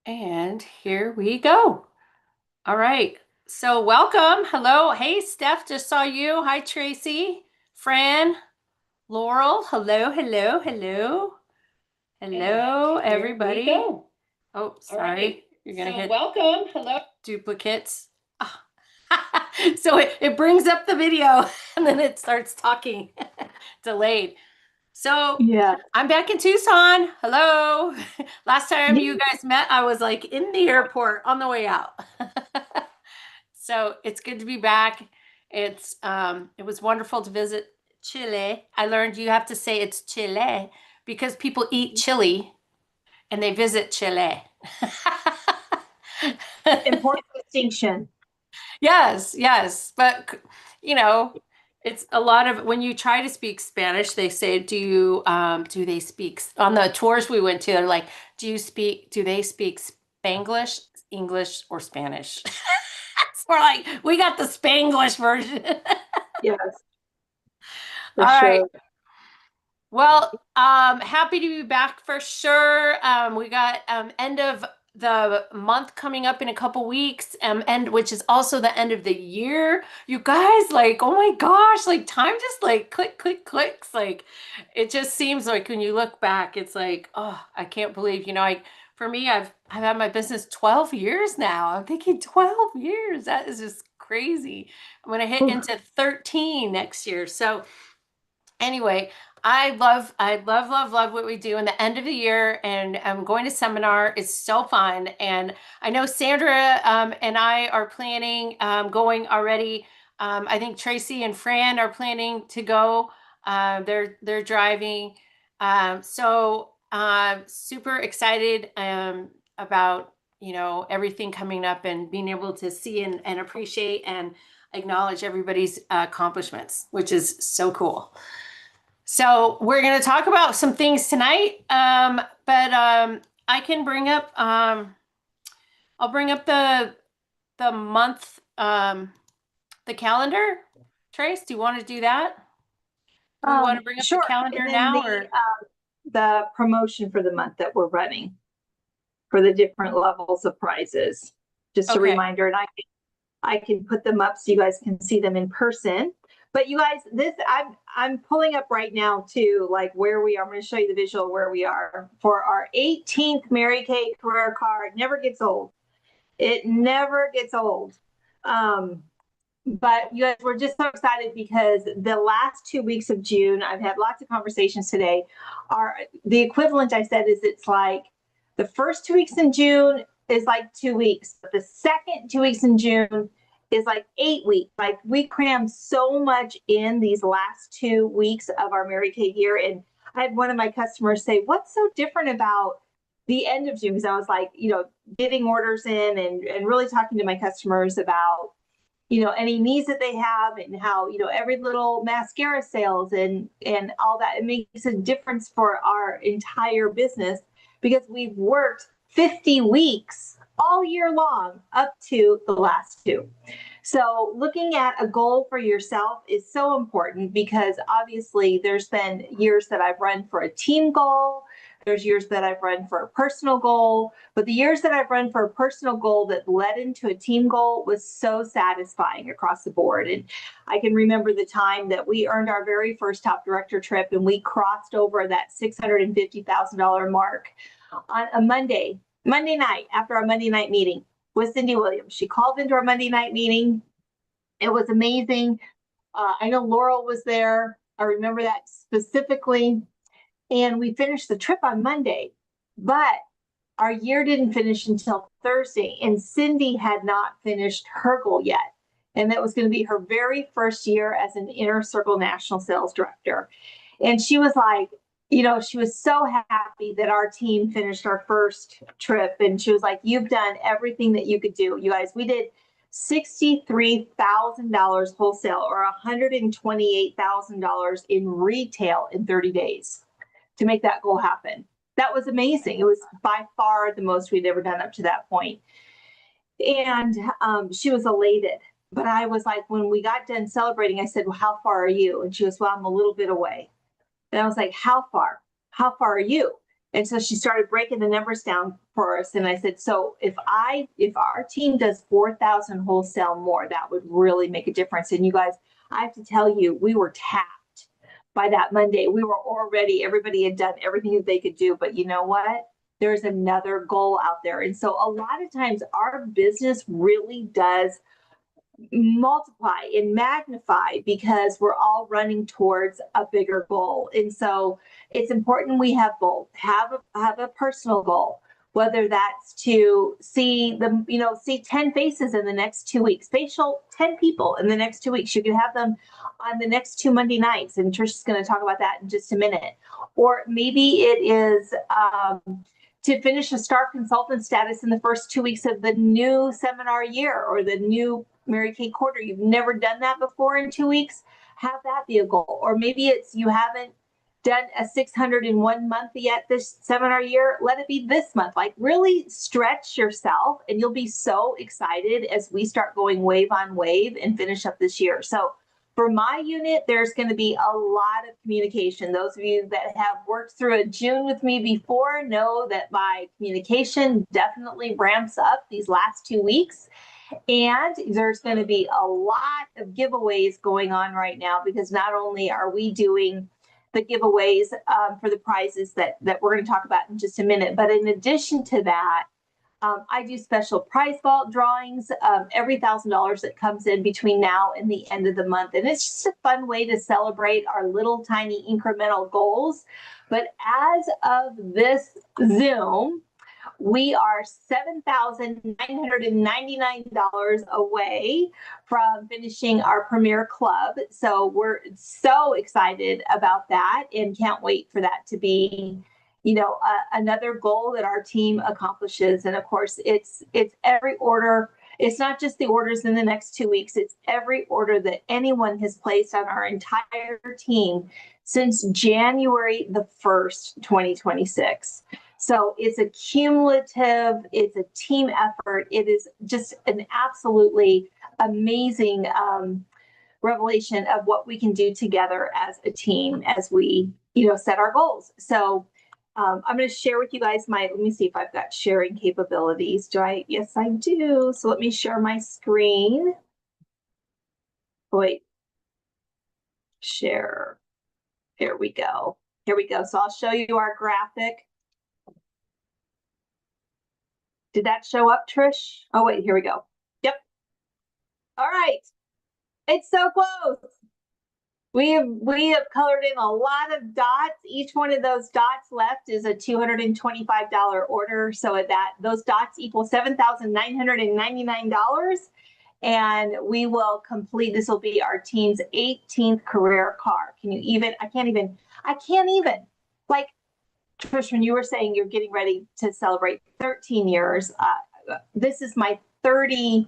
And here we go. All right. So welcome. Hello. Hey, Steph, just saw you. Hi, Tracy, Fran, Laurel. Hello, hello, hello. And Hello, here we everybody. go. Oh, All right. sorry. You're gonna So hit welcome. Hello. duplicates. Ah. So it brings up the video and then it starts talking delayed. So Yeah. I'm back in Tucson. Hello. Last time Yeah. you guys met, I was like in the airport on the way out. So it's good to be back. It was wonderful to visit Chile. I learned you have to say it's Chile because people eat chili and they visit Chile. Important distinction. Yes, yes. But you know, it's a lot of when you try to speak Spanish, they say, do they speak on the tours we went to, they're like, do they speak Spanglish, English, or Spanish? So we're like, we got the Spanglish version. Yes, for All right. sure. Well, happy to be back for sure. We got end of the month coming up in a couple weeks, and which is also the end of the year. You guys, like, oh my gosh, like time just like click, click, clicks. Like it just seems like when you look back, it's like, oh, I can't believe, for me, I've had my business 12 years now. I'm thinking 12 years. That is just crazy. I'm gonna hit Oof. into 13 next year. So anyway, I love what we do in the end of the year, and I'm going to seminar. It's so fun, and I know Sandra and I are planning going already. I think Tracy and Fran are planning to go. They're driving, super excited about everything coming up and being able to see and appreciate and acknowledge everybody's accomplishments, which is so cool. So we're going to talk about some things tonight, but I can bring up. I'll bring up the month, the calendar. Trace, do you want to do that? Do we want to bring up the Sure. And calendar then now, the or the promotion for the month that we're running for the different levels of prizes. Just a okay? reminder, and I can put them up so you guys can see them in person. But you guys, this I'm pulling up right now too, like where we are. I'm going to show you the visual where we are for our 18th Mary Kay career card. Never gets old. It never gets old. Um, but you guys, we're just so excited because the last 2 weeks of June, I've had lots of conversations today. Are the equivalent I said is it's like the first 2 weeks in June is like 2 weeks, but the second 2 weeks in June is like 8 weeks. Like we crammed so much in these last 2 weeks of our Mary Kay year. And I had one of my customers say, "What's so different about the end of June?" Because I was like, getting orders in and really talking to my customers about any needs that they have and how every little mascara sales and all that, it makes a difference for our entire business because we've worked 50 weeks all year long up to the last two. So looking at a goal for yourself is so important because obviously there's been years that I've run for a team goal. There's years that I've run for a personal goal, but the years that I've run for a personal goal that led into a team goal was so satisfying across the board. And I can remember the time that we earned our very first top director trip and we crossed over that $650,000 mark on a Monday night after our Monday night meeting with Cindy Williams. She called into our Monday night meeting. It was amazing. I know Laurel was there. I remember that specifically. And we finished the trip on Monday, but our year didn't finish until Thursday, and Cindy had not finished her goal yet. And that was going to be her very first year as an Inner Circle National Sales Director. And she was like, she was so happy that our team finished our first trip. And she was like, "You've done everything that you could do." You guys, we did $63,000 wholesale or $128,000 in retail in 30 days to make that goal happen. That was amazing. It was by far the most we'd ever done up to that point. And she was elated. But I was like, when we got done celebrating, I said, "Well, how far are you?" And she goes, "Well, I'm a little bit away." And I was like, "How far? How far are you?" And so she started breaking the numbers down for us. And I said, so if our team does 4,000 wholesale more, that would really make a difference. And you guys, I have to tell you, we were tapped by that Monday. We were already, everybody had done everything that they could do. But you know what? There's another goal out there. And so a lot of times our business really does multiply and magnify because we're all running towards a bigger goal. And so it's important we have both. Have a personal goal, whether that's to see 10 faces in the next 2 weeks, facial 10 people in the next 2 weeks. You can have them on the next 2 Monday nights, and Trish's going to talk about that in just a minute. Or maybe it is to finish a star consultant status in the first 2 weeks of the new seminar year or the new Mary Kay quarter. You've never done that before in 2 weeks. Have that be a goal. Or maybe it's you haven't done a 601 month yet this seminar year. Let it be this month. Like really stretch yourself, and you'll be so excited as we start going wave on wave and finish up this year. So for my unit, there's going to be a lot of communication. Those of you that have worked through a June with me before know that my communication definitely ramps up these last 2 weeks. And there's going to be a lot of giveaways going on right now, because not only are we doing the giveaways for the prizes that we're going to talk about in just a minute, but in addition to that, I do special prize vault drawings every $1,000 that comes in between now and the end of the month. And it's just a fun way to celebrate our little tiny incremental goals. But as of this Zoom, we are $7,999 away from finishing our Premier Club. So we're so excited about that and can't wait for that to be, another goal that our team accomplishes. And of course, it's every order. It's not just the orders in the next 2 weeks. It's every order that anyone has placed on our entire team since January the 1st, 2026. So it's a cumulative, it's a team effort. It is just an absolutely amazing revelation of what we can do together as a team as we, set our goals. So I'm going to share with you guys let me see if I've got sharing capabilities. Yes, I do. So let me share my screen. Wait, share. Here we go. So I'll show you our graphic. Did that show up, Trish? Oh, wait, here we go. Yep. All right. It's so close. We have colored in a lot of dots. Each one of those dots left is a $225 order. So those dots equal $7,999. And we will complete, this will be our team's 18th career car. I can't even, like, Trish, when you were saying you're getting ready to celebrate 13 years, this is my 32nd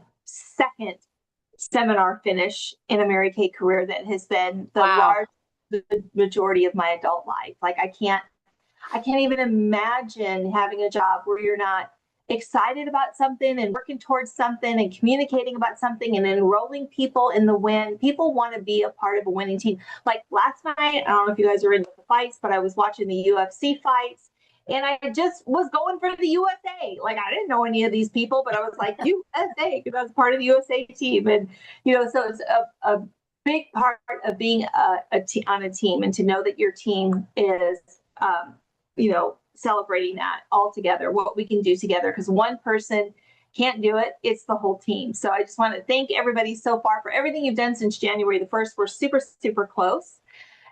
seminar finish in a Mary Kay career that has been the majority of my adult life. Like I can't even imagine having a job where you're not excited about something and working towards something and communicating about something and enrolling people in the win. People want to be a part of a winning team. Like last night, I don't know if you guys are into the fights, but I was watching the UFC fights and I just was going for the USA. Like I didn't know any of these people, but I was like, USA, because I was part of the USA team. And, so it's a big part of being on a team, and to know that your team is, celebrating that all together, what we can do together, because one person can't do it. It's the whole team. So I just want to thank everybody so far for everything you've done since January the 1st. We're super, super close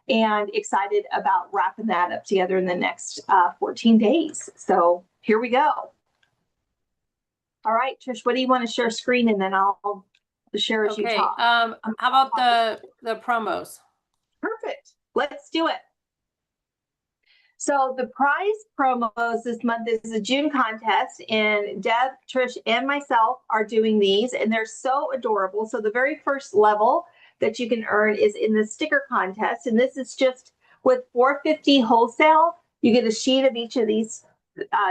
and excited about wrapping that up together in the next 14 days. So here we go. All right, Trish, what do you want to share screen? And then I'll share as you talk. How about the promos? Perfect. Let's do it. So the prize promos this month is a June contest, and Deb, Trish, and myself are doing these, and they're so adorable. So the very first level that you can earn is in the sticker contest, and this is just with $450 wholesale. You get a sheet of each of these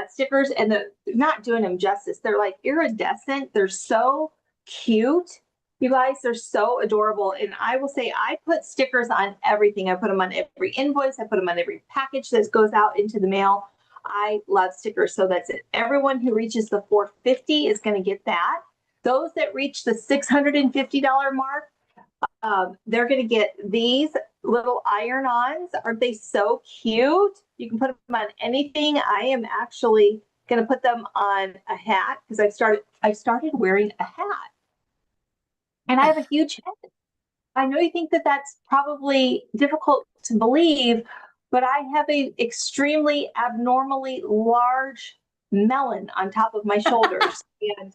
stickers, and they're not doing them justice. They're like iridescent. They're so cute. You guys, they're so adorable. And I will say, I put stickers on everything. I put them on every invoice. I put them on every package that goes out into the mail. I love stickers. So that's it. Everyone who reaches the 450 is going to get that. Those that reach the $650 mark, they're going to get these little iron-ons. Aren't they so cute? You can put them on anything. I am actually going to put them on a hat because I started wearing a hat, and I have a huge head. I know you think that that's probably difficult to believe, but I have a extremely abnormally large melon on top of my shoulders. And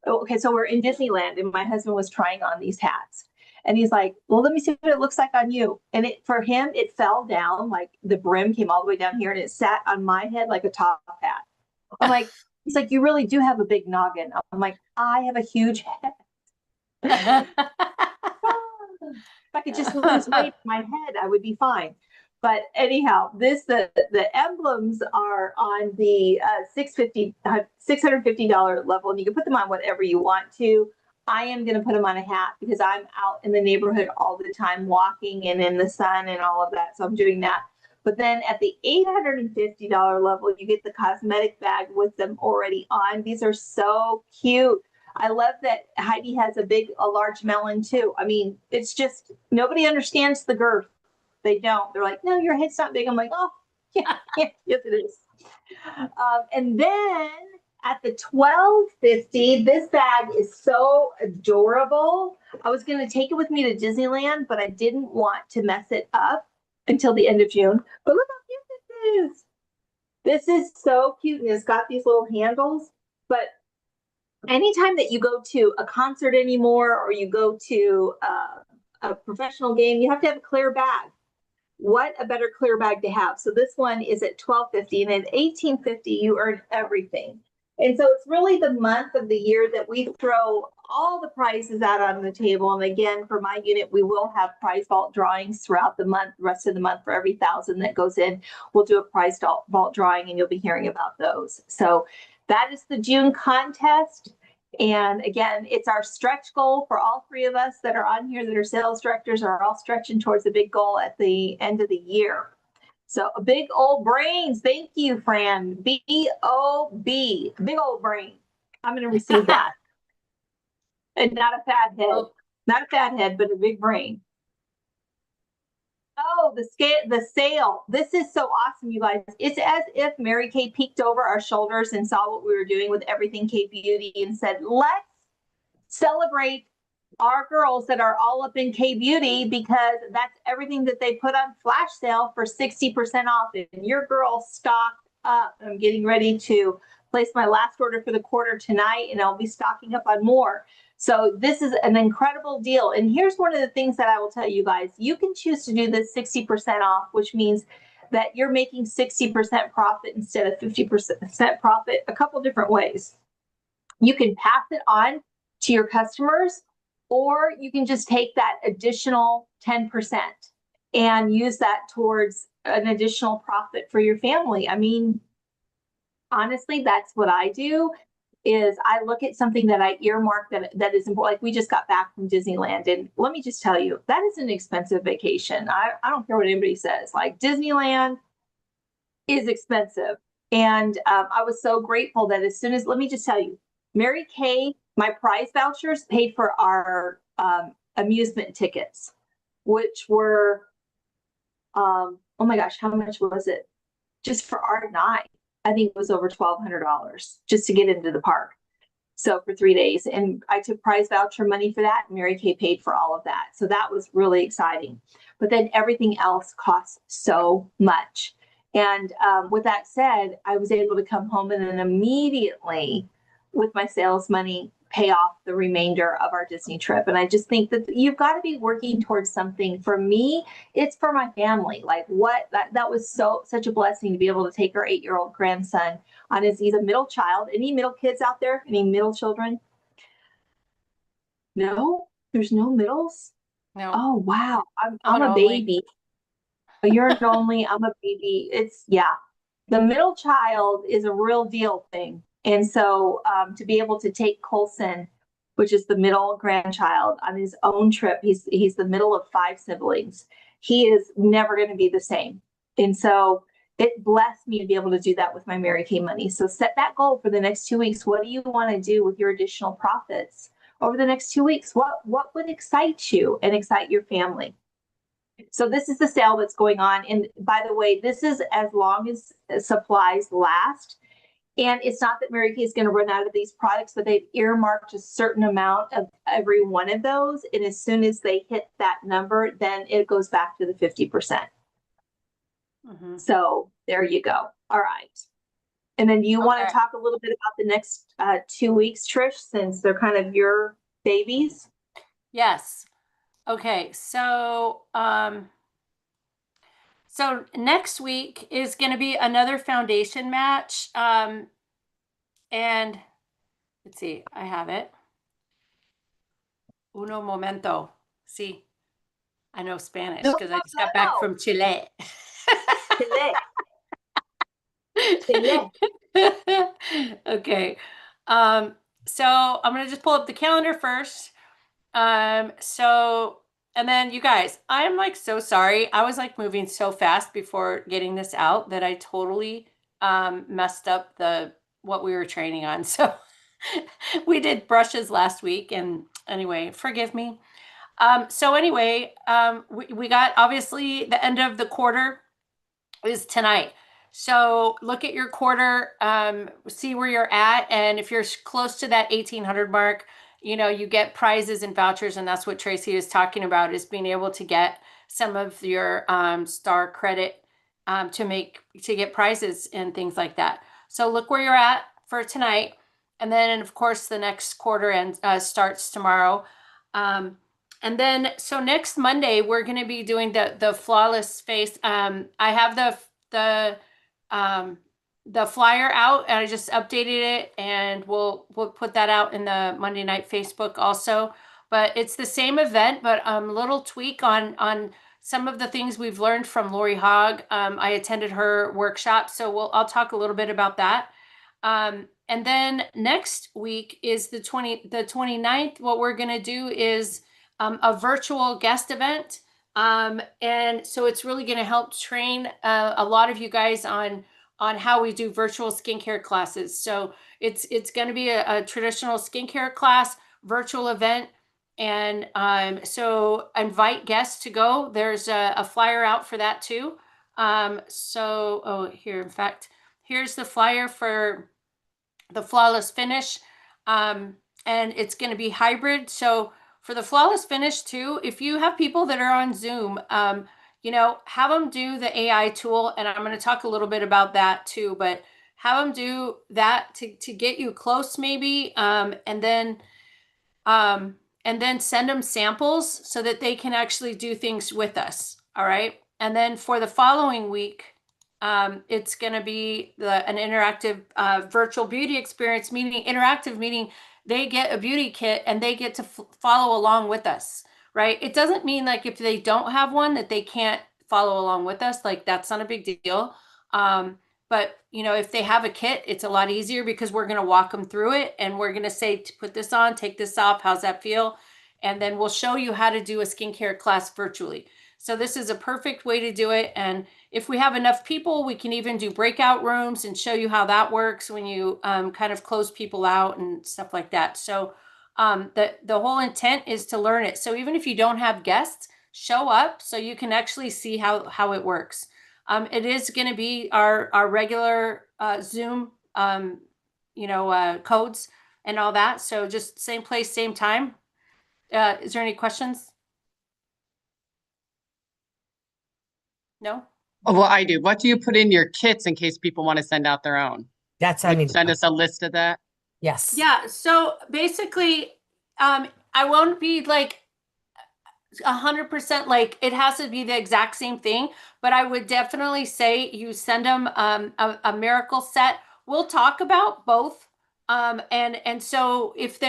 okay, so we're in Disneyland, and my husband was trying on these hats. And he's like, well, let me see what it looks like on you. And for him, it fell down, like the brim came all the way down here, and it sat on my head like a top hat. I'm like, he's like, you really do have a big noggin. I'm like, I have a huge head. If I could just lose weight in my head, I would be fine. But anyhow, the emblems are on the $650 level, and you can put them on whatever you want to. I am going to put them on a hat because I'm out in the neighborhood all the time, walking and in the sun and all of that. So I'm doing that. But then at the $850 level, you get the cosmetic bag with them already on. These are so cute. I love that Heidi has a large melon too. I mean, it's just, nobody understands the girth. They don't. They're like, no, your head's not big. I'm like, oh, yeah, yes, it is. And then at the $12.50, this bag is so adorable. I was going to take it with me to Disneyland, but I didn't want to mess it up until the end of June. But look how cute this is. This is so cute, and it's got these little handles. But anytime that you go to a concert anymore, or you go to a professional game, you have to have a clear bag. What a better clear bag to have. So this one is at $12.50, and at $18.50 you earn everything. And so it's really the month of the year that we throw all the prizes out on the table. And again, for my unit, we will have prize vault drawings throughout the month. The rest of the month, for every 1,000 that goes in, we'll do a prize vault drawing, and you'll be hearing about those. So that is the June contest. And again, it's our stretch goal for all three of us that are on here that are sales directors, are all stretching towards a big goal at the end of the year. So a big old brains. Thank you, Fran. B-O-B, big old brain. I'm going to receive that. And not a fat head. Not a fat head, but a big brain. Oh, the sale. This is so awesome, you guys. It's as if Mary Kay peeked over our shoulders and saw what we were doing with Everything K Beauty and said, let's celebrate our girls that are all up in K Beauty, because that's everything that they put on flash sale for 60% off. And your girl stocked up. I'm getting ready to place my last order for the quarter tonight, and I'll be stocking up on more. So this is an incredible deal. And here's one of the things that I will tell you guys. You can choose to do this 60% off, which means that you're making 60% profit instead of 50% profit a couple different ways. You can pass it on to your customers, or you can just take that additional 10% and use that towards an additional profit for your family. I mean, honestly, that's what I do. Is I look at something that I earmark that is important. Like we just got back from Disneyland, and let me just tell you, that is an expensive vacation. I don't care what anybody says. Like Disneyland is expensive, and I was so grateful that as soon as, let me just tell you, Mary Kay, my prize vouchers paid for our amusement tickets, which were, oh my gosh, how much was it? Just for our night. I think it was over $1,200 just to get into the park. So for 3 days, and I took prize voucher money for that. And Mary Kay paid for all of that. So that was really exciting. But then everything else costs so much. And with that said, I was able to come home and then immediately with my sales money, pay off the remainder of our Disney trip. And I just think that you've got to be working towards something. For me, it's for my family. Like that was such a blessing to be able to take our 8-year-old grandson on he's a middle child. Any middle kids out there? Any middle children? No, there's no middles. No. Oh, wow. I'm a baby. You're an only, I'm a baby. The middle child is a real deal thing. And so to be able to take Colson, which is the middle grandchild, on his own trip, he's the middle of 5 siblings. He is never going to be the same. And so it blessed me to be able to do that with my Mary Kay money. So set that goal for the next 2 weeks. What do you want to do with your additional profits over the next 2 weeks? What would excite you and excite your family? So this is the sale that's going on. And by the way, this is as long as supplies last. And it's not that Mary Kay is going to run out of these products, but they've earmarked a certain amount of every one of those. And as soon as they hit that number, then it goes back to the 50%. Mhm. So there you go. All right. And then you want to Okay. talk a little bit about the next 2 weeks, Trish, since they're kind of your babies? Yes. Okay. So next week is going to be another foundation match. And let's see, I have it. Uno momento. See, I know Spanish No, because I just no, got back no. from Chile. Chile. Chile. Okay. So I'm gonna just pull up the calendar first. So and then you guys, I'm like so sorry. I was like moving so fast before getting this out that I totally messed up the what we were training on. So we did brushes last week, and anyway, forgive me. So anyway, we got obviously the end of the quarter is tonight. So look at your quarter, see where you're at, and if you're close to that 1800 mark, you know you get prizes and vouchers, and that's what Tracy is talking about, is being able to get some of your star credit to get prizes and things like that. So look where you're at for tonight, and then of course the next quarter and starts tomorrow. And then, so next Monday, we're going to be doing the flawless face. I have um, the flyer out, and I just updated it, and we'll put that out in the Monday Night Facebook also. But it's the same event, but a little tweak on some of the things we've learned from Lori Hogg. I attended her workshop, so I'll talk a little bit about that. And then next week is the 29th. What we're going to do is a virtual guest event. And so it's really going to help train a lot of you guys on how we do virtual skincare classes. So it's going to be a traditional skincare class, virtual event. And so invite guests to go. There's a flyer out for that too. Here, in fact, here's the flyer for the flawless finish. And it's going to be hybrid. So for the flawless finish too, if you have people that are on Zoom, have them do the AI tool. And I'm going to talk a little bit about that too, but have them do that to get you close maybe. And then send them samples so that they can actually do things with us. All right. And then for the following week, it's going to be an interactive virtual beauty experience, meaning they get a beauty kit and they get to follow along with us, right? It doesn't mean like if they don't have one that they can't follow along with us. Like that's not a big deal. But if they have a kit, it's a lot easier because we're going to walk them through it and we're going to say, to put this on, take this off. How's that feel? And then we'll show you how to do a skincare class virtually. So this is a perfect way to do it. And if we have enough people, we can even do breakout rooms and show you how that works when you kind of close people out and stuff like that. So the whole intent is to learn it. So even if you don't have guests, show up so you can actually see how it works. It is going to be our regular Zoom, codes and all that. So just same place, same time. Is there any questions? No? Oh, well, I do. What do you put in your kits in case people want to send out their own? That's, I Would you mean, send us a list of that? yes. Yeah. So basically, I won't be like 100% like it has to be the exact same thing, but I would definitely say you send them a miracle set. We'll talk about both. And so if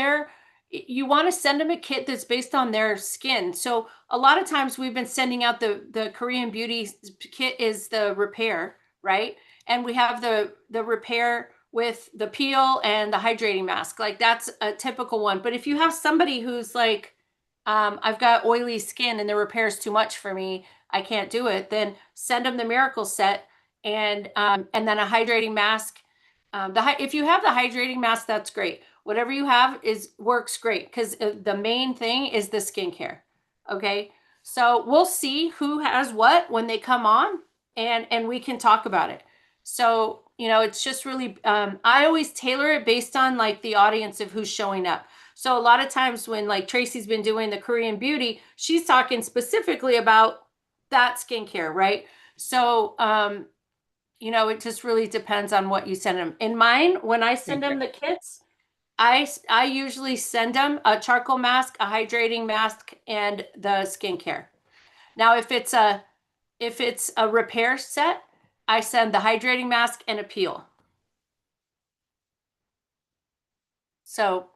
you want to send them a kit that's based on their skin. So a lot of times we've been sending out the Korean Beauty kit is the repair, right? And we have the repair with the peel and the hydrating mask. Like that's a typical one. But if you have somebody who's like, I've got oily skin and the repair is too much for me, I can't do it, then send them the miracle set and then a hydrating mask. If you have the hydrating mask, that's great. Whatever you have works great, because the main thing is the skincare. Okay, so we'll see who has what when they come on, and we can talk about it. So it's just really I always tailor it based on like the audience of who's showing up. So a lot of times when like Tracy's been doing the Korean beauty, she's talking specifically about that skincare, right? So it just really depends on what you send them. In mine, when I send them the kits, I usually send them a charcoal mask, a hydrating mask, and the skincare. Now, if it's a repair set, I send the hydrating mask and a peel. So,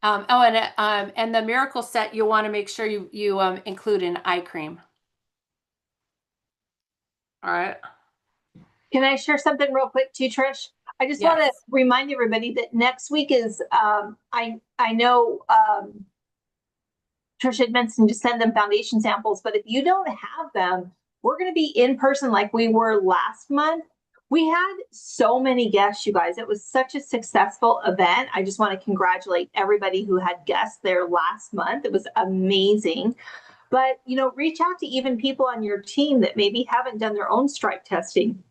and the miracle set, you'll want to make sure you include an eye cream. All right. Can I share something real quick too, Trish? I just want to Yes. remind everybody that next week is, I know Trish had mentioned to send them foundation samples, but if you don't have them, we're going to be in person like we were last month. We had so many guests, you guys. It was such a successful event. I just want to congratulate everybody who had guests there last month. It was amazing. But, reach out to even people on your team that maybe haven't done their own stripe testing.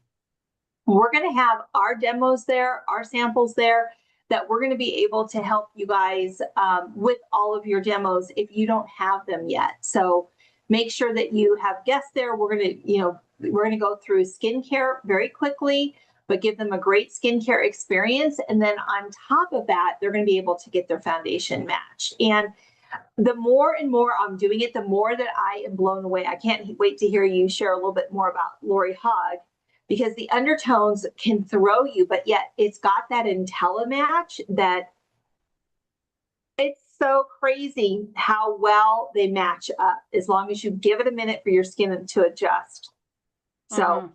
We're going to have our demos there, our samples there, that we're going to be able to help you guys with all of your demos if you don't have them yet. So make sure that you have guests there. We're going to go through skincare very quickly, but give them a great skincare experience. And then on top of that, they're going to be able to get their foundation matched. And the more and more I'm doing it, the more that I am blown away. I can't wait to hear you share a little bit more about Lori Hogg, because the undertones can throw you, but yet it's got that IntelliMatch that it's so crazy how well they match up as long as you give it a minute for your skin to adjust. So,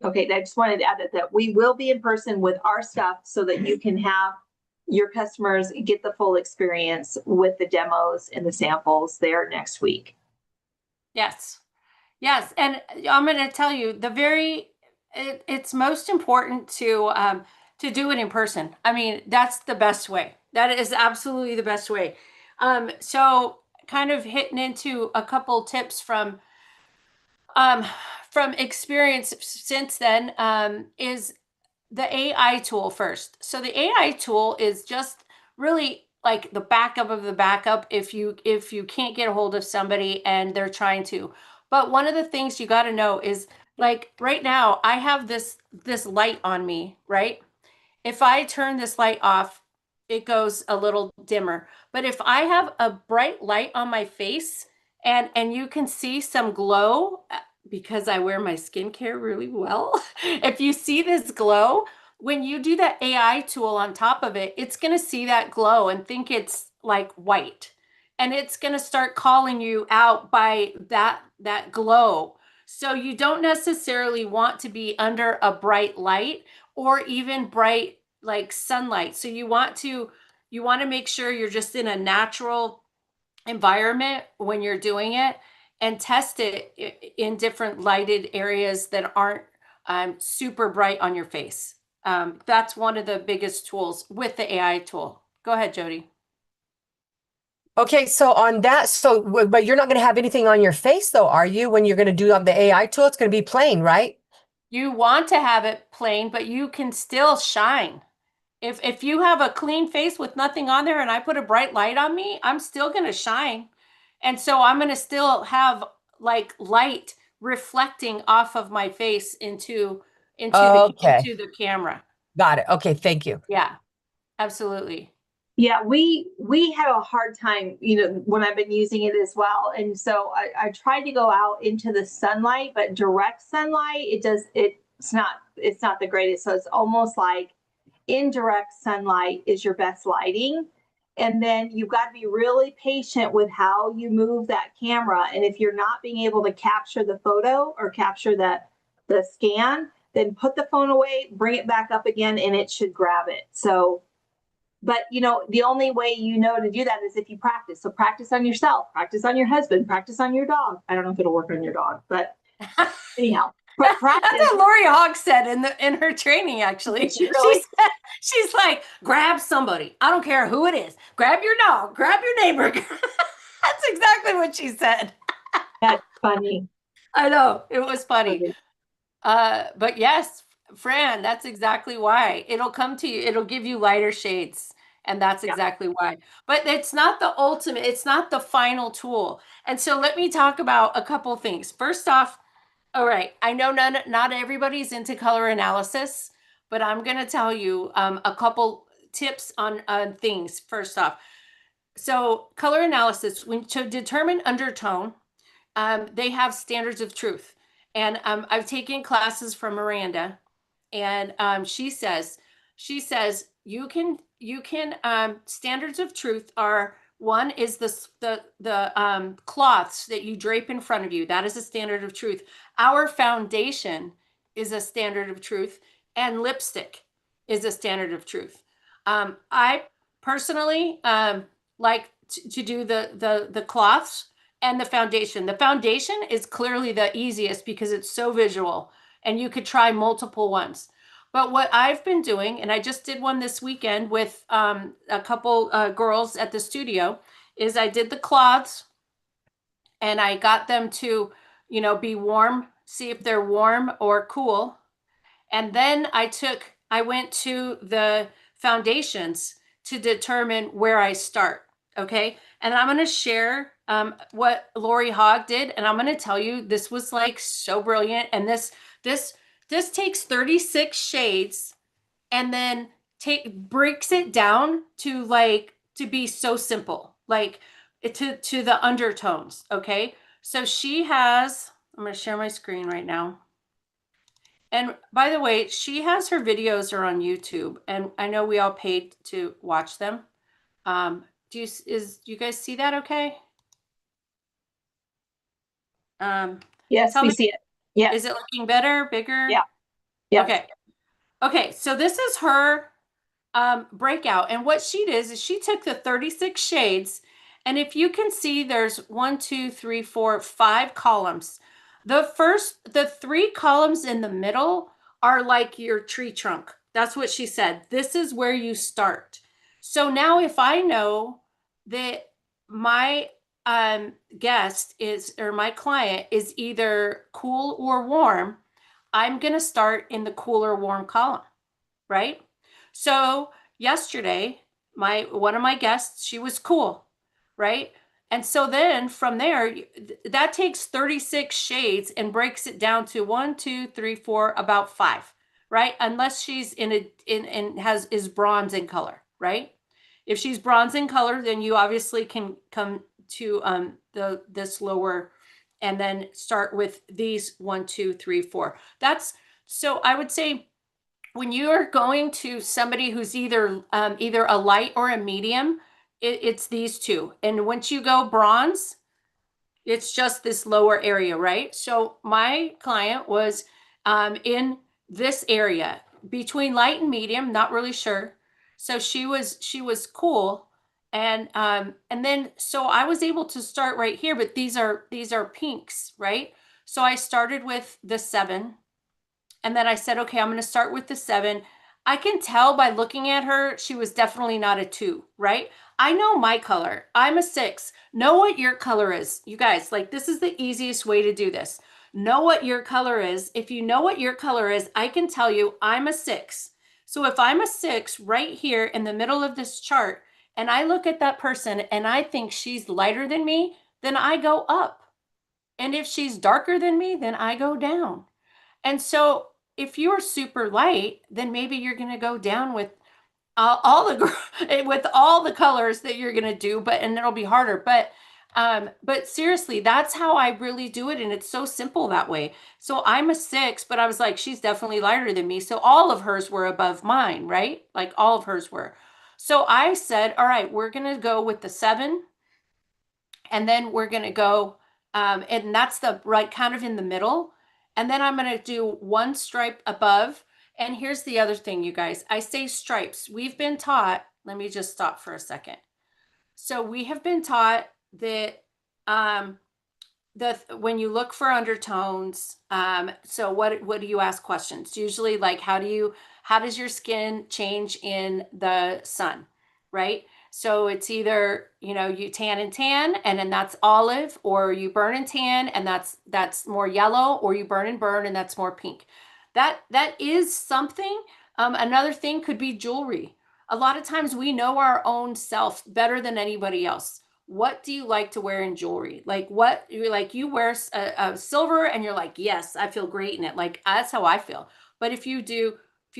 okay, I just wanted to add that we will be in person with our stuff so that you can have your customers get the full experience with the demos and the samples there next week. Yes. Yes. And I'm going to tell you it's most important to do it in person. I mean, that's the best way. That is absolutely the best way. So kind of hitting into a couple tips from experience since then, is the AI tool first. So the AI tool is just really like the backup of the backup if you can't get a hold of somebody and they're trying to. But one of the things you got to know is, like right now I have this light on me, right? If I turn this light off, it goes a little dimmer. But if I have a bright light on my face and you can see some glow, because I wear my skincare really well, if you see this glow, when you do that AI tool on top of it, it's going to see that glow and think it's like white. And it's going to start calling you out by that glow. So you don't necessarily want to be under a bright light or even bright like sunlight. So you want to make sure you're just in a natural environment when you're doing it, and test it in different lighted areas that aren't super bright on your face. That's one of the biggest tools with the AI tool. Go ahead, Jody. Okay, so on that, but you're not going to have anything on your face though, are you? When you're going to do on the AI tool, it's going to be plain, right? You want to have it plain, but you can still shine. If you have a clean face with nothing on there and I put a bright light on me, I'm still going to shine. And so I'm going to still have like light reflecting off of my face into the camera. Got it. Okay, thank you. Yeah, absolutely. Yeah, we had a hard time, when I've been using it as well. And so I tried to go out into the sunlight, but direct sunlight, it's not the greatest. So it's almost like indirect sunlight is your best lighting. And then you've got to be really patient with how you move that camera. And if you're not being able to capture the photo or capture the scan, then put the phone away, bring it back up again, and it should grab it. So, but the only way to do that is if you practice. So practice on yourself, practice on your husband, practice on your dog. I don't know if it'll work on your dog, but anyhow. But practice. That's what Lori Hogg said in her training, actually. She really? She's like, grab somebody. I don't care who it is. Grab your dog, grab your neighbor. That's exactly what she said. That's funny. I know. It was funny. But yes, Fran, that's exactly why. It'll come to you, it'll give you lighter shades. And that's exactly why. But it's not the ultimate, it's not the final tool. And so let me talk about a couple things. First off, all right, I know not everybody's into color analysis, but I'm going to tell you a couple tips on things. First off, so color analysis, when to determine undertone, they have standards of truth. And I've taken classes from Miranda, and she says you can standards of truth are, one is the cloths that you drape in front of you. That is a standard of truth. Our foundation is a standard of truth, and lipstick is a standard of truth. I personally like to do the cloths and the foundation. The foundation is clearly the easiest because it's so visual, and you could try multiple ones. But what I've been doing, and I just did one this weekend with a couple girls at the studio, is I did the cloths, and I got them to, be warm, see if they're warm or cool. And then I went to the foundations to determine where I start. Okay. And I'm going to share what Lori Hogg did. And I'm going to tell you, this was like so brilliant. And this takes 36 shades and then breaks it down to be so simple, like to the undertones. Okay. So I'm going to share my screen right now. And by the way, she has her videos are on YouTube, and I know we all paid to watch them. Do you guys see that okay? Yes, we see it. Yeah. Is it looking better, bigger? Yeah. Yeah. Okay. Okay, so this is her breakout. And what she did is she took the 36 shades, and if you can see, there's 1, 2, 3, 4, 5 columns. The 3 columns in the middle are like your tree trunk. That's what she said. This is where you start. So now if I know that my guest or my client is either cool or warm, I'm going to start in the cool or warm column, right? So yesterday, one of my guests, she was cool, right? And so then from there, that takes 36 shades and breaks it down to 1, 2, 3, 4, about 5, right? Unless she's is bronze in color, right? If she's bronze in color, then you obviously can come to this lower and then start with these 1, 2, 3, 4. So I would say when you are going to somebody who's either a light or a medium, it's these two. And once you go bronze, it's just this lower area, right? So my client was in this area between light and medium, not really sure. So she was cool. And then so I was able to start right here, but these are pinks, right? So I started with the 7, and then I said, okay, I'm going to start with the 7. I can tell by looking at her, she was definitely not a 2, right? I know my color. I'm a 6. Know what your color is. You guys, like, this is the easiest way to do this. Know what your color is. If you know what your color is, I can tell you I'm a 6. So if I'm a 6 right here in the middle of this chart, and I look at that person and I think she's lighter than me, then I go up. And if she's darker than me, then I go down. And so if you're super light, then maybe you're going to go down with all the colors that you're going to do, and it'll be harder. But seriously, that's how I really do it. And it's so simple that way. So I'm a 6, but I was like, she's definitely lighter than me. So all of hers were above mine, right? Like all of hers were. So I said, all right, we're going to go with the 7. And then we're going to go, and that's the right kind of in the middle. And then I'm going to do 1 stripe above. And here's the other thing, you guys. I say stripes. We've been taught, let me just stop for a second. So we have been taught that when you look for undertones, so what do you ask questions? Usually like how does your skin change in the sun, right? So it's either, you tan and then that's olive, or you burn and tan and that's more yellow, or you burn and that's more pink. That is something. Another thing could be jewelry. A lot of times we know our own self better than anybody else. What do you like to wear in jewelry? Like what you're like, you wear a silver and you're like, yes, I feel great in it. Like that's how I feel. But if you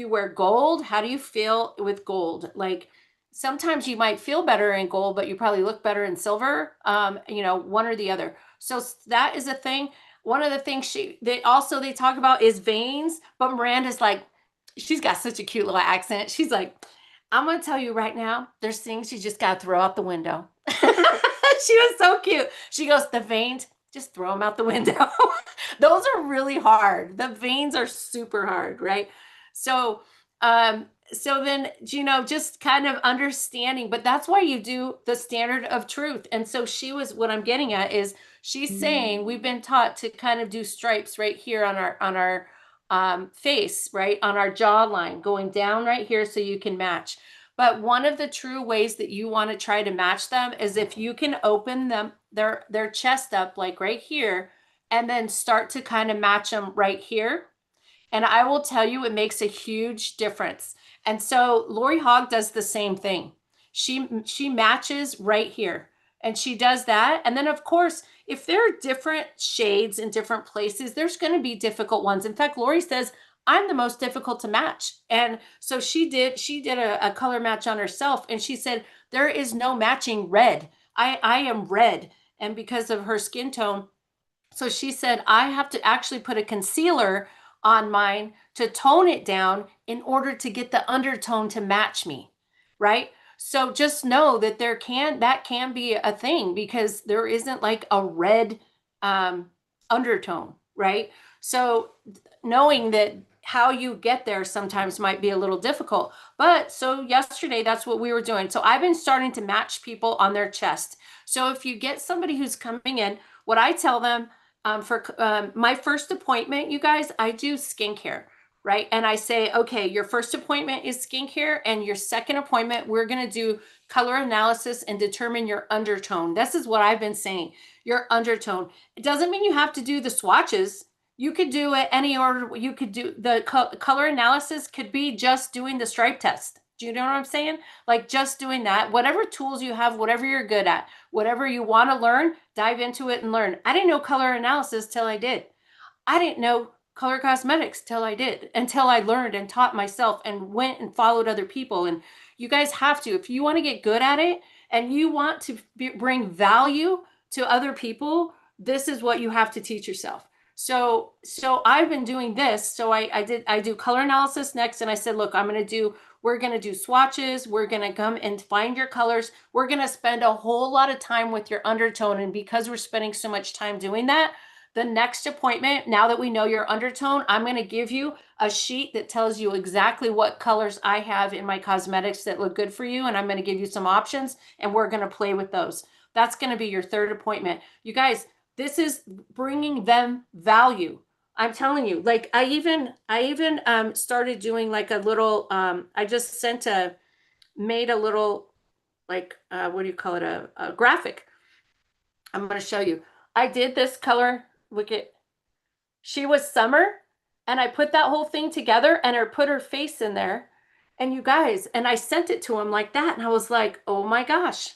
wear gold, how do you feel with gold? Like sometimes you might feel better in gold, but you probably look better in silver. One or the other. So that is a thing. One of the things they talk about is veins, but Miranda's like, she's got such a cute little accent. She's like, I'm gonna tell you right now, there's things you just gotta throw out the window. She was so cute. She goes, the veins, just throw them out the window. Those are really hard. The veins are super hard, right? So, so then, just kind of understanding, but that's why you do the standard of truth. And so what I'm getting at is she's saying we've been taught to kind of do stripes right here on our face, right? On our jawline, going down right here so you can match. But one of the true ways that you want to try to match them is if you can open their chest up like right here, and then start to kind of match them right here. And I will tell you, it makes a huge difference. And so Lori Hogg does the same thing. She matches right here, and she does that. And then of course, if there are different shades in different places, there's going to be difficult ones. In fact, Lori says, I'm the most difficult to match. And so she did a color match on herself, and she said, there is no matching red. I am red. And because of her skin tone, so she said, I have to actually put a concealer on mine to tone it down in order to get the undertone to match me, right? So just know that that can be a thing, because there isn't like a red undertone, right? So knowing that how you get there sometimes might be a little difficult. But so yesterday, that's what we were doing. So I've been starting to match people on their chest. So if you get somebody who's coming in, what I tell them, for my first appointment, you guys, I do skincare, right? And I say, okay, your first appointment is skincare, and your second appointment, we're going to do color analysis and determine your undertone. This is what I've been saying, your undertone. It doesn't mean you have to do the swatches. You could do it any order. You could do the color analysis, could be just doing the stripe test. Do you know what I'm saying? Like just doing that, whatever tools you have, whatever you're good at, whatever you want to learn, dive into it and learn. I didn't know color analysis till I did. I didn't know color cosmetics till I did, until I learned and taught myself and went and followed other people. And you guys have to, if you want to get good at it and you want to bring value to other people, this is what you have to teach yourself. So I've been doing this. So I do color analysis next. And I said, look, we're going to do swatches. We're going to come and find your colors. We're going to spend a whole lot of time with your undertone. And because we're spending so much time doing that, the next appointment, now that we know your undertone, I'm going to give you a sheet that tells you exactly what colors I have in my cosmetics that look good for you. And I'm going to give you some options, and we're going to play with those. That's going to be your third appointment. You guys, this is bringing them value. I'm telling you, like I even started doing like a little, I just made a little, like, what do you call it? A graphic. I'm going to show you. I did this color. Look at, she was Summer, and I put that whole thing together, and I put her face in there. And you guys, and I sent it to him like that. And I was like, oh my gosh,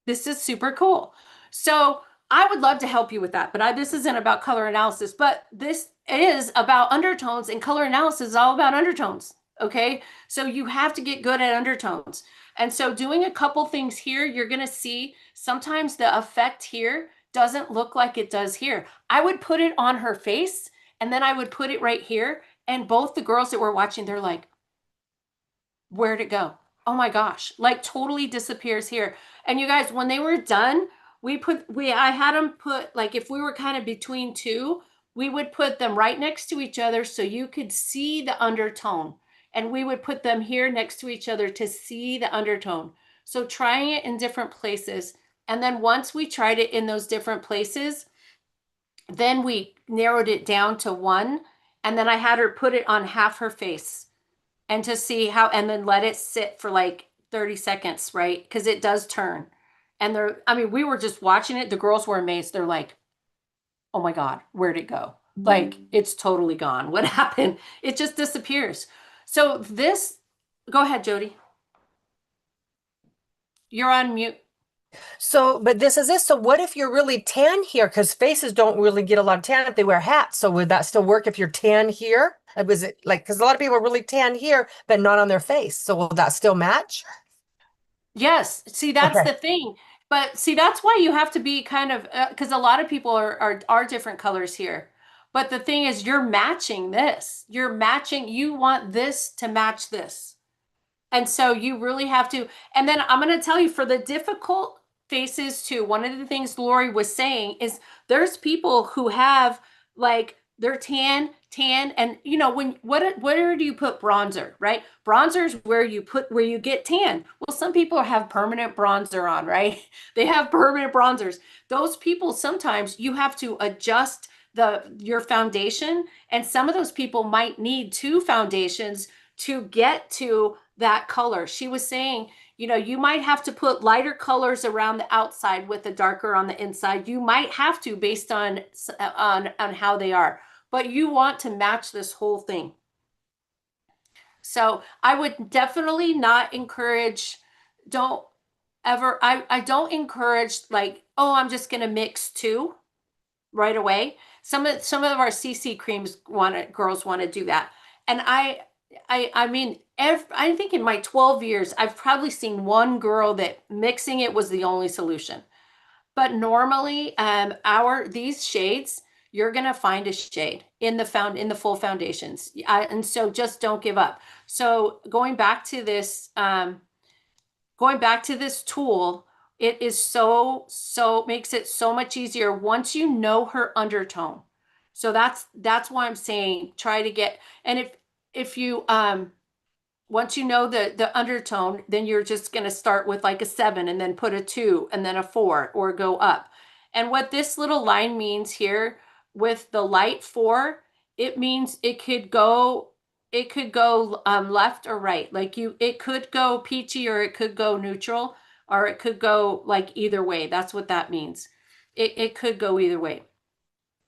this is super cool. So I would love to help you with that, but this isn't about color analysis, but this is about undertones, and color analysis is all about undertones. Okay. So you have to get good at undertones. And so doing a couple things here, you're going to see sometimes the effect here doesn't look like it does here. I would put it on her face, and then I would put it right here. And both the girls that were watching, they're like, where'd it go? Oh my gosh, like totally disappears here. And you guys, when they were done, I had them put, like, if we were kind of between two, we would put them right next to each other so you could see the undertone. And we would put them here next to each other to see the undertone. So trying it in different places. And then once we tried it in those different places, then we narrowed it down to one, and then I had her put it on half her face and to see how, and then let it sit for like 30 seconds, right? Because it does turn. And I mean, we were just watching it. The girls were amazed. They're like, oh my God, where'd it go? Like, it's totally gone. What happened? It just disappears. So this, go ahead, Jody. You're on mute. So, but this is this. So what if you're really tan here? Because faces don't really get a lot of tan if they wear hats. So would that still work if you're tan here? Was it like, because a lot of people are really tan here, but not on their face. So will that still match? Yes. See, that's Okay. the thing. But see, that's why you have to be kind of, because a lot of people are different colors here. But the thing is, you're matching this. You're matching, you want this to match this. And so you really have to, and then I'm going to tell you for the difficult faces too, one of the things Lori was saying is there's people who have like they're tan, and you know, when where do you put bronzer, right? Bronzer is where you get tan. Well, some people have permanent bronzer on, right? They have permanent bronzers. Those people sometimes you have to adjust your foundation, and some of those people might need two foundations to get to that color. She was saying, you know, you might have to put lighter colors around the outside with the darker on the inside. You might have to based on how they are, but you want to match this whole thing. So I would definitely not encourage, don't ever, I don't encourage like, oh, I'm just going to mix two right away. Some of our CC creams girls want to do that. And I mean, I think in my 12 years, I've probably seen one girl that mixing it was the only solution. But normally, these shades, you're gonna find a shade in the full foundations. And so just don't give up. So going back to this tool, it is so makes it so much easier once you know her undertone. So that's why I'm saying try to get, and if you once you know the undertone, then you're just going to start with like a 7 and then put a 2 and then a 4 or go up. And what this little line means here with the light 4, it means it could go left or right. Like it could go peachy or it could go neutral or it could go like either way. That's what that means. It could go either way.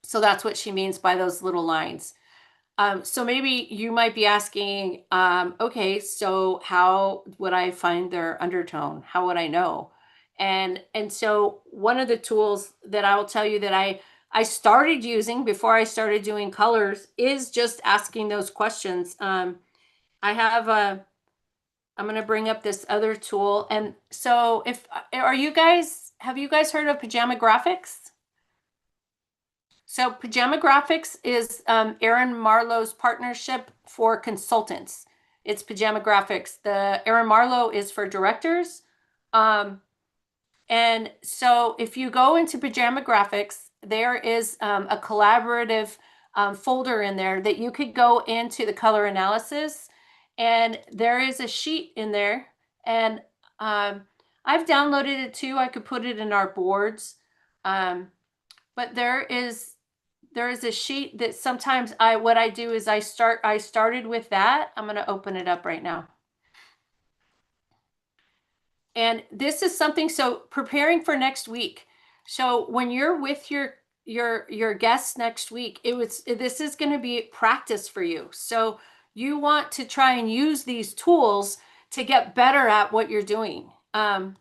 So that's what she means by those little lines. So maybe you might be asking, okay, so how would I find their undertone? How would I know? And so one of the tools that I will tell you that I started using before I started doing colors is just asking those questions. I'm going to bring up this other tool. And so have you guys heard of Pajama Graphics? So Pajama Graphics is Erin Marlowe's partnership for consultants. It's Pajama Graphics. The Erin Marlowe is for directors. And so if you go into Pajama Graphics, there is a collaborative folder in there that you could go into the color analysis. And there is a sheet in there. And I've downloaded it too. I could put it in our boards. But there is a sheet that sometimes what I do is I started with that. I'm going to open it up right now. And this is something, so preparing for next week. So when you're with your guests next week, this is going to be practice for you. So you want to try and use these tools to get better at what you're doing. And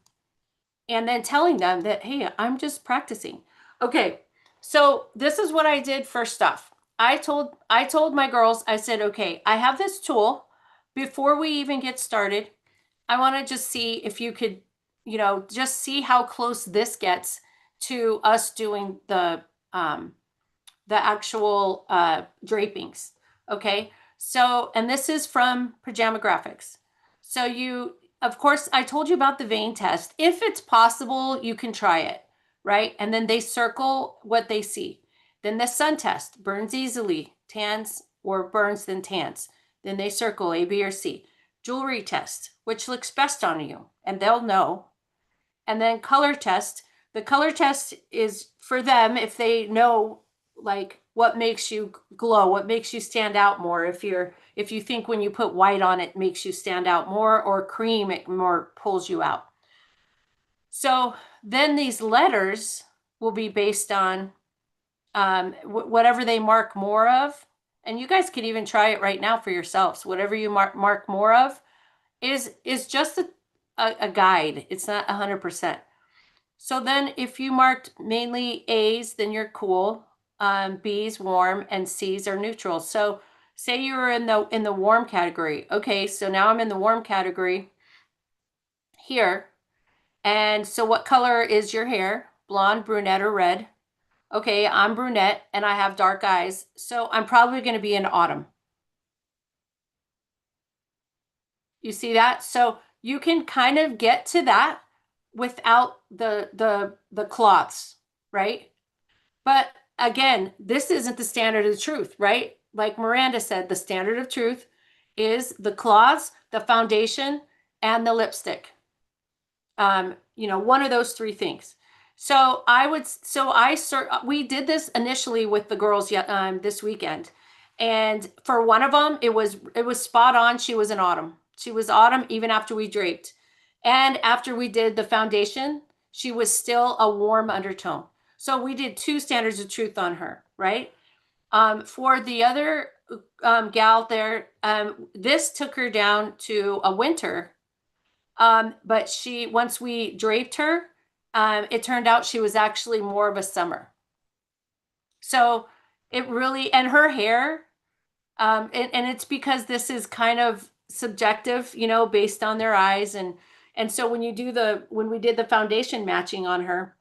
then telling them that, hey, I'm just practicing. Okay. So this is what I did first off. I told my girls, I said, okay, I have this tool. Before we even get started, I want to just see if you could, just see how close this gets to us doing the actual drapings. Okay. So, and this is from Pajama Graphics. So of course, I told you about the vein test. If it's possible, you can try it. Right? And then they circle what they see. Then the sun test, burns easily, tans or burns then tans. Then they circle A, B, or C. Jewelry test, which looks best on you, and they'll know. And then color test. The color test is for them if they know like what makes you glow, what makes you stand out more. If you think when you put white on it makes you stand out more, or cream, it more pulls you out. So then these letters will be based on whatever they mark more of. And you guys could even try it right now for yourselves. Whatever you mark more of is just a guide. It's not 100%. So then if you marked mainly A's, then you're cool. B's warm, and C's are neutral. So say you were in the warm category. Okay, so now I'm in the warm category here. And so what color is your hair? Blonde, brunette, or red? Okay, I'm brunette and I have dark eyes, so I'm probably going to be in autumn. You see that? So you can kind of get to that without the cloths, right? But again, this isn't the standard of truth, right? Like Miranda said, the standard of truth is the cloths, the foundation, and the lipstick. One of those three things. So we did this initially with the girls this weekend. And for one of them, it was spot on. She was in autumn. She was autumn even after we draped. And after we did the foundation, she was still a warm undertone. So we did 2 standards of truth on her, right? For the other gal there, this took her down to a winter. But once we draped her, it turned out she was actually more of a summer. So it really, and her hair, and it's because this is kind of subjective, based on their eyes. And so when we did the foundation matching on her,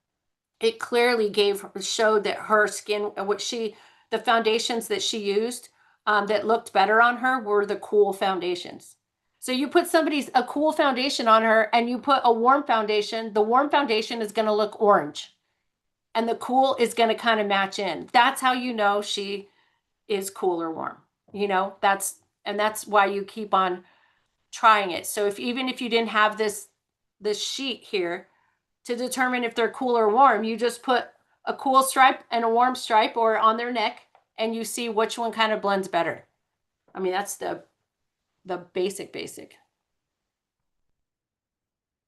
it clearly showed that her skin, the foundations that she used, that looked better on her were the cool foundations. So you put a cool foundation on her and you put a warm foundation, the warm foundation is going to look orange and the cool is going to kind of match in. That's how you know she is cool or warm. That's why you keep on trying it. So even if you didn't have this sheet here to determine if they're cool or warm, you just put a cool stripe and a warm stripe or on their neck and you see which one kind of blends better. I mean, that's the basic.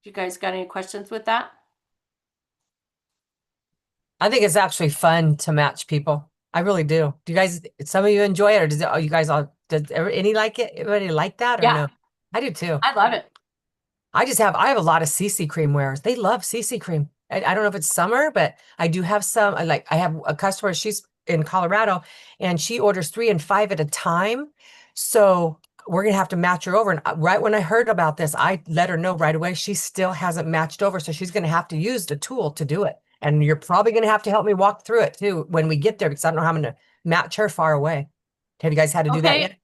You guys got any questions with that? I think it's actually fun to match people. I really do. Do you guys, some of you enjoy it, or you guys all, does any like it? Everybody like that or Yeah. no? I do too. I love it. I have a lot of CC cream wearers. They love CC cream. I don't know if it's summer, but I do have some. I have a customer, she's in Colorado and she orders 3 and 5 at a time. So we're going to have to match her over. And right when I heard about this, I let her know right away. She still hasn't matched over. So she's going to have to use the tool to do it. And you're probably going to have to help me walk through it too when we get there, because I don't know how I'm going to match her far away. Have you guys had to do that yet?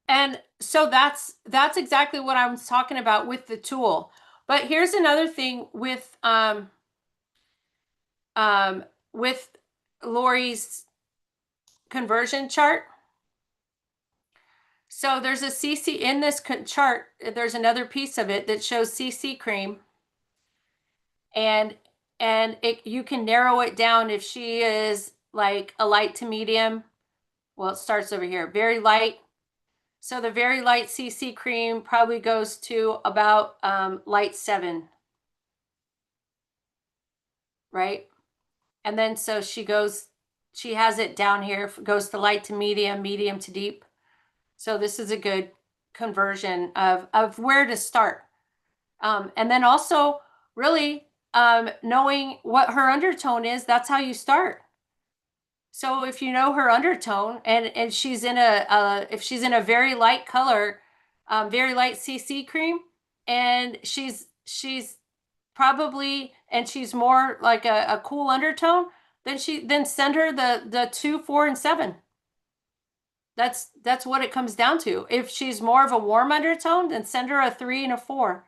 And so that's exactly what I was talking about with the tool. But here's another thing with Lori's conversion chart. So there's a CC in this chart. There's another piece of it that shows CC cream, and you can narrow it down if she is like a light to medium. Well, it starts over here, very light. So the very light CC cream probably goes to about light 7, right? And then so she has it down here, goes to light to medium, medium to deep. So this is a good conversion of where to start. And then also really knowing what her undertone is, that's how you start. So if you know her undertone and she's in if she's in a very light color, very light CC cream, and she's probably, and she's more like a cool undertone, then send her the 2, 4, and 7. That's what it comes down to. If she's more of a warm undertone, then send her a 3 and a 4.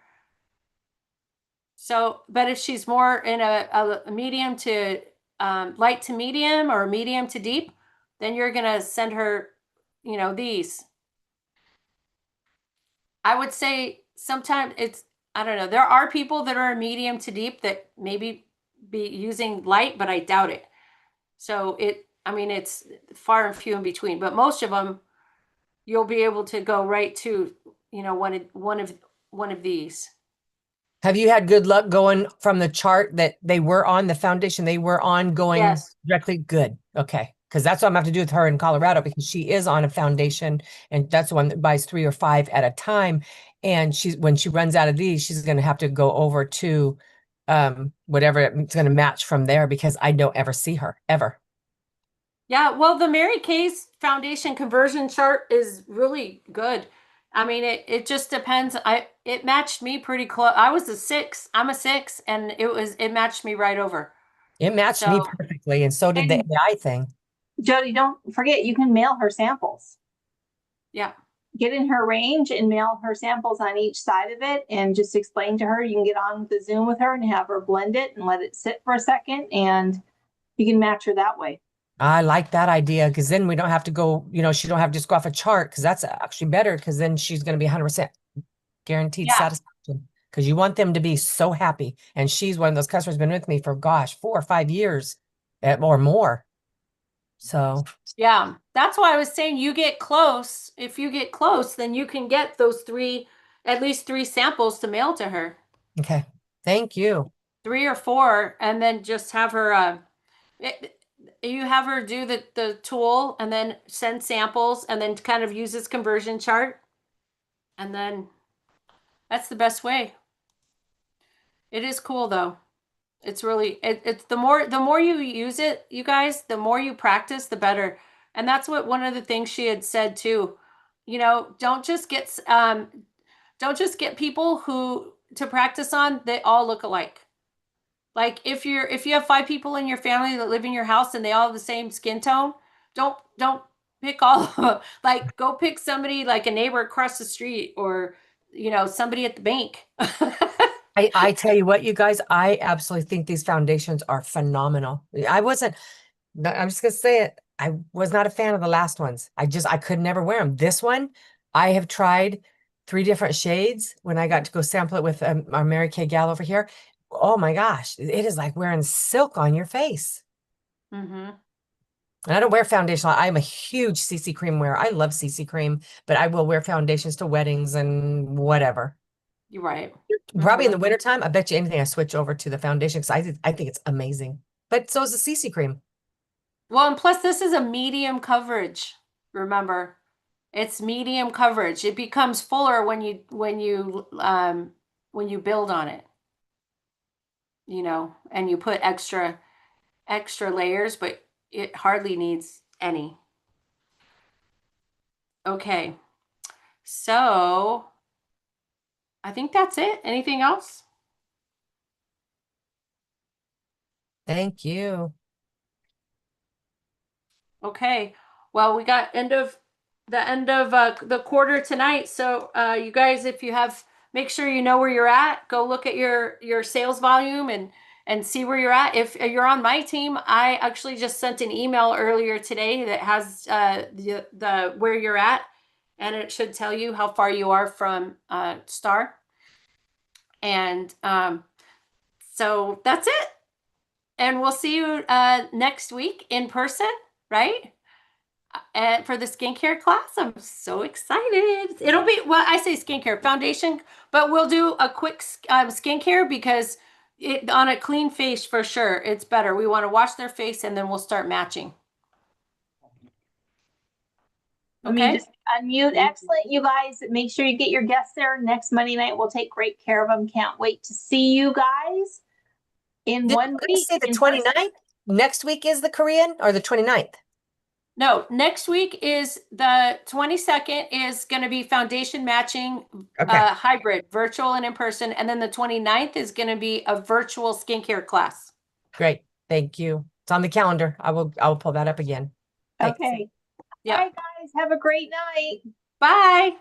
So, but if she's more in a medium to light to medium or medium to deep, then you're gonna send her, these. I would say sometimes I don't know. There are people that are medium to deep that maybe be using light, but I doubt it. So I mean, it's far and few in between, but most of them, you'll be able to go right to, you know, one of these. Have you had good luck going from the chart that they were on, the foundation they were on, going Yes. directly? Good. Okay. Because that's what I'm gonna have to do with her in Colorado, because she is on a foundation, and that's the one that buys 3 or 5 at a time. And when she runs out of these, she's gonna have to go over to whatever it's gonna match from there, because I don't ever see her ever. Yeah, well, the Mary Kay's foundation conversion chart is really good. I mean, it just depends. It matched me pretty close. I was a 6. I'm a 6, and it matched me right over. It matched me So perfectly, and so did the And- AI thing. Jody, don't forget, you can mail her samples. yeah. Get in her range and mail her samples on each side of it, and just explain to her. You can get on the Zoom with her and have her blend it and let it sit for a second, and you can match her that way. I like that idea, because then we don't have to go, she don't have to just go off a chart, because that's actually better, because then she's going to be 100% guaranteed Yeah. satisfaction, because you want them to be so happy. And she's one of those customers, been with me for, gosh, 4 or 5 years or more. So Yeah, that's why I was saying you get close. If you get close, then you can get those at least 3 samples to mail to her. okay, thank you. 3 or 4, and then just have her you have her do the tool and then send samples and then kind of use this conversion chart. And then that's the best way. It is cool though. It's really it's the more you use it, you guys, the more you practice, the better. And that's what one of the things she had said too. You know, don't just get people who to practice on, they all look alike. Like if you have 5 people in your family that live in your house and they all have the same skin tone, don't pick all of them. Like go pick somebody like a neighbor across the street, or somebody at the bank. I tell you what, you guys, I absolutely think these foundations are phenomenal. I'm just gonna say it. I was not a fan of the last ones. I could never wear them. This one, I have tried 3 different shades when I got to go sample it with our Mary Kay gal over here. Oh my gosh, it is like wearing silk on your face. Mm-hmm. And I don't wear foundation. I'm a huge CC cream wearer. I love CC cream, but I will wear foundations to weddings and whatever. You're right. Probably in the wintertime, I bet you anything I switch over to the foundation, because I think it's amazing. But so is the CC cream. Well, and plus this is a medium coverage. Remember, it's medium coverage. It becomes fuller when you build on it. And you put extra layers, but it hardly needs any. Okay. So I think that's it. Anything else? Thank you. Okay. Well, we got the end of the quarter tonight. So you guys, if you have, make sure you know where you're at. Go look at your sales volume and see where you're at. If you're on my team, I actually just sent an email earlier today that has the where you're at, and it should tell you how far you are from Star. And so that's it. And we'll see you next week in person, right? And for the skincare class, I'm so excited. It'll be, well, I say skincare foundation, but we'll do a quick skincare, because on a clean face for sure, it's better. We want to wash their face and then we'll start matching. Let me just unmute. Excellent, you guys. Make sure you get your guests there next Monday night. We'll take great care of them. Can't wait to see you guys in 1 Did you week. say the in person. 29th? Next week is the Korean, or the 29th? No, next week is the 22nd is going to be foundation matching, Okay. hybrid, virtual and in person. And then the 29th is going to be a virtual skincare class. Great. Thank you. It's on the calendar. I will pull that up again. Thanks. Okay. Yeah. All right, guys. Have a great night. Bye.